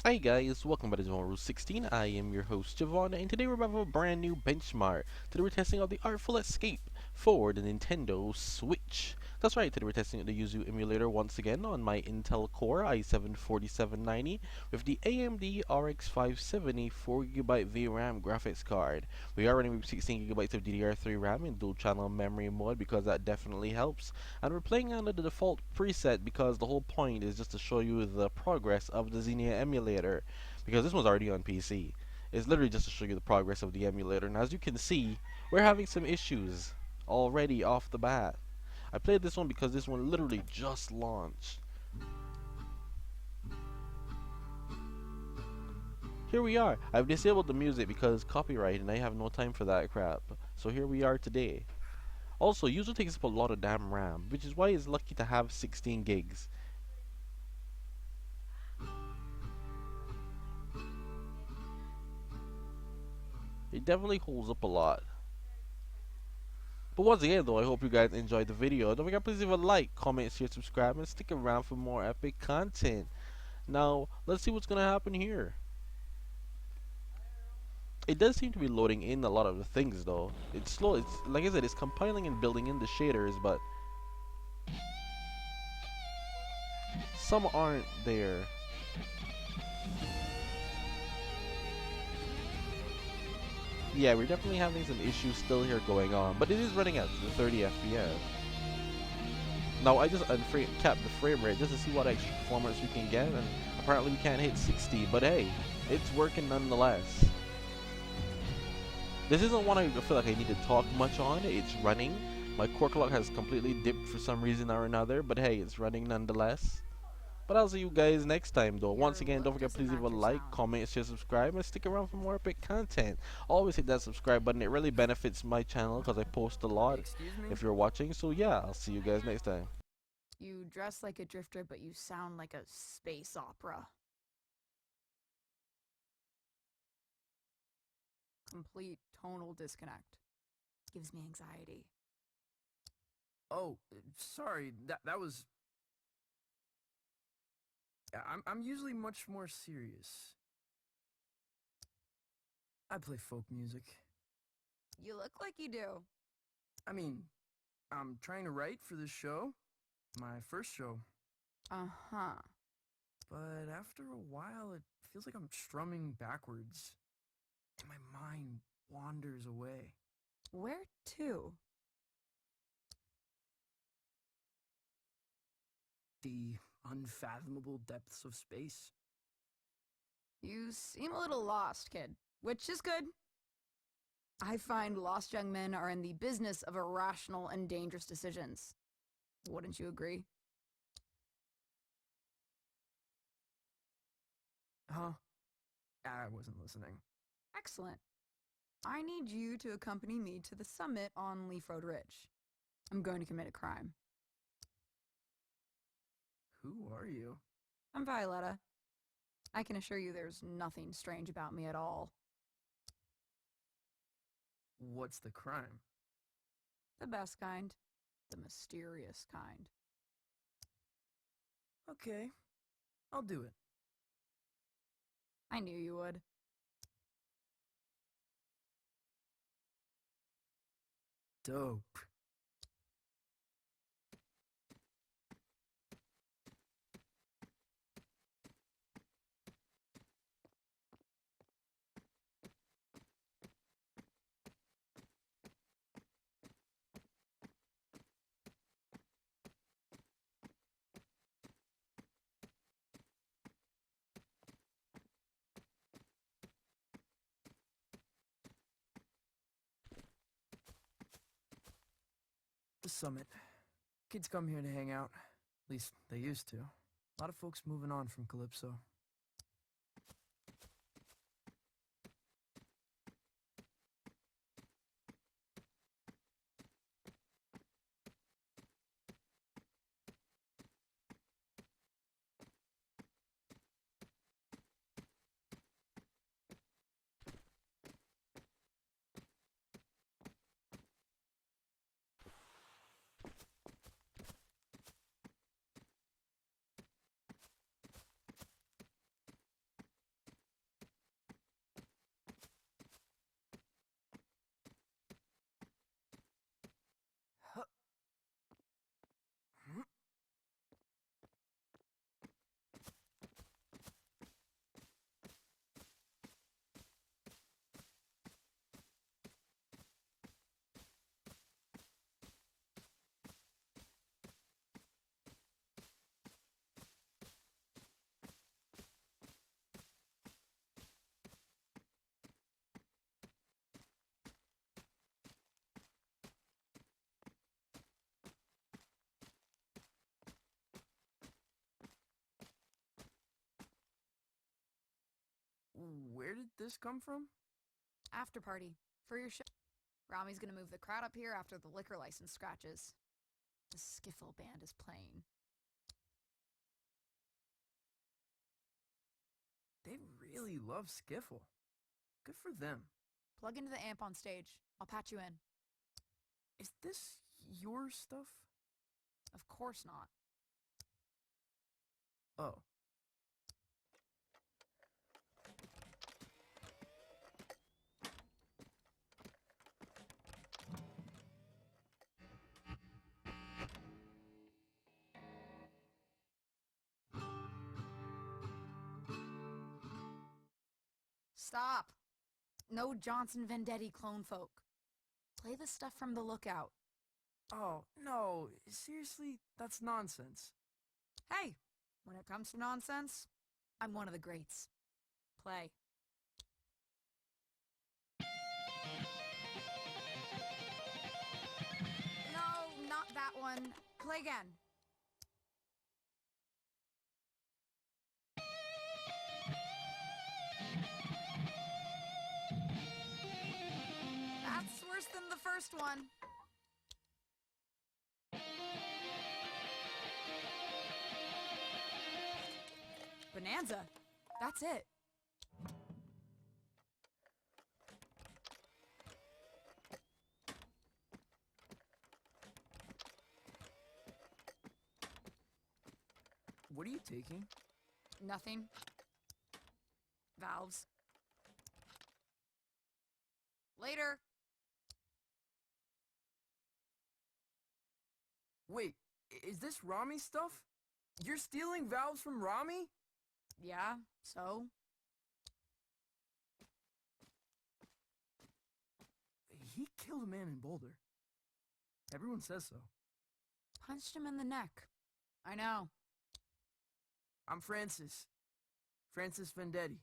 Hi guys, welcome back to Rule 16. I am your host Javon, and today we're back with a brand new benchmark. Today we're testing out the Artful Escape for the Nintendo Switch. That's right, today we're testing out the YUZU emulator once again on my Intel Core i7-4790 with the AMD RX-570 4GB VRAM graphics card. We are running with 16GB of DDR3 RAM in dual channel memory mode because that definitely helps. And we're playing under the default preset because the whole point is just to show you the progress of the Xenia emulator, because this one's already on PC. It's literally just to show you the progress of the emulator, and as you can see, we're having some issues already off the bat. I played this one because this one literally just launched. Here we are. I've disabled the music because copyright and I have no time for that crap. So here we are today. Also, usually takes up a lot of damn RAM, which is why it's lucky to have 16 gigs. It definitely holds up a lot. But once again though, I hope you guys enjoyed the video. Don't forget, please leave a like, comment, share, subscribe, and stick around for more epic content. Now, let's see what's gonna happen here. It does seem to be loading in a lot of the things though. It's slow, it's like I said, it's compiling and building in the shaders, but some aren't there. Yeah, we're definitely having some issues still here going on, but it is running at the 30 FPS. Now I just capped the frame rate just to see what extra performance we can get, and apparently we can't hit 60, but hey, it's working nonetheless. This isn't one I feel like I need to talk much on. It's running. My core clock has completely dipped for some reason or another, but hey, it's running nonetheless. But I'll see you guys next time though. Once again, don't forget, please leave a like, comment, share, subscribe, and stick around for more epic content. Always hit that subscribe button. It really benefits my channel because I post a lot if you're watching. So yeah, I'll see you guys next time. You dress like a drifter, but you sound like a space opera. Complete tonal disconnect. Gives me anxiety. Oh, sorry. That was. I'm usually much more serious. I play folk music. You look like you do. I mean, I'm trying to write for this show, my first show. Uh-huh. But after a while, it feels like I'm strumming backwards, and my mind wanders away. Where to? The unfathomable depths of space. You seem a little lost, kid, which is good. I find lost young men are in the business of irrational and dangerous decisions. Wouldn't you agree? Huh? I wasn't listening. Excellent. I need you to accompany me to the summit on Leaf Road Ridge. I'm going to commit a crime. Who are you? I'm Violetta. I can assure you there's nothing strange about me at all. What's the crime? The best kind. The mysterious kind. Okay, I'll do it. I knew you would. Dope. The summit. Kids come here to hang out. At least they used to. A lot of folks moving on from Calypso. where did this come from? After party. For your show. Rami's gonna move the crowd up here after the liquor license scratches. The skiffle band is playing. They really love skiffle. Good for them. Plug into the amp on stage. I'll patch you in. Is this your stuff? Of course not. Oh. Stop! No Johnson Vendetti clone folk. Play the stuff from the Lookout. Oh, no. Seriously, that's nonsense. Hey, when it comes to nonsense, I'm one of the greats. Play. No, not that one. Play again. That's worse than the first one. Bonanza. That's it. What are you taking? Nothing. Valves. Later. Wait, is this Rami stuff? You're stealing valves from Rami? Yeah, so? He killed a man in Boulder. Everyone says so. Punched him in the neck. I know. I'm Francis. Francis Vendetti.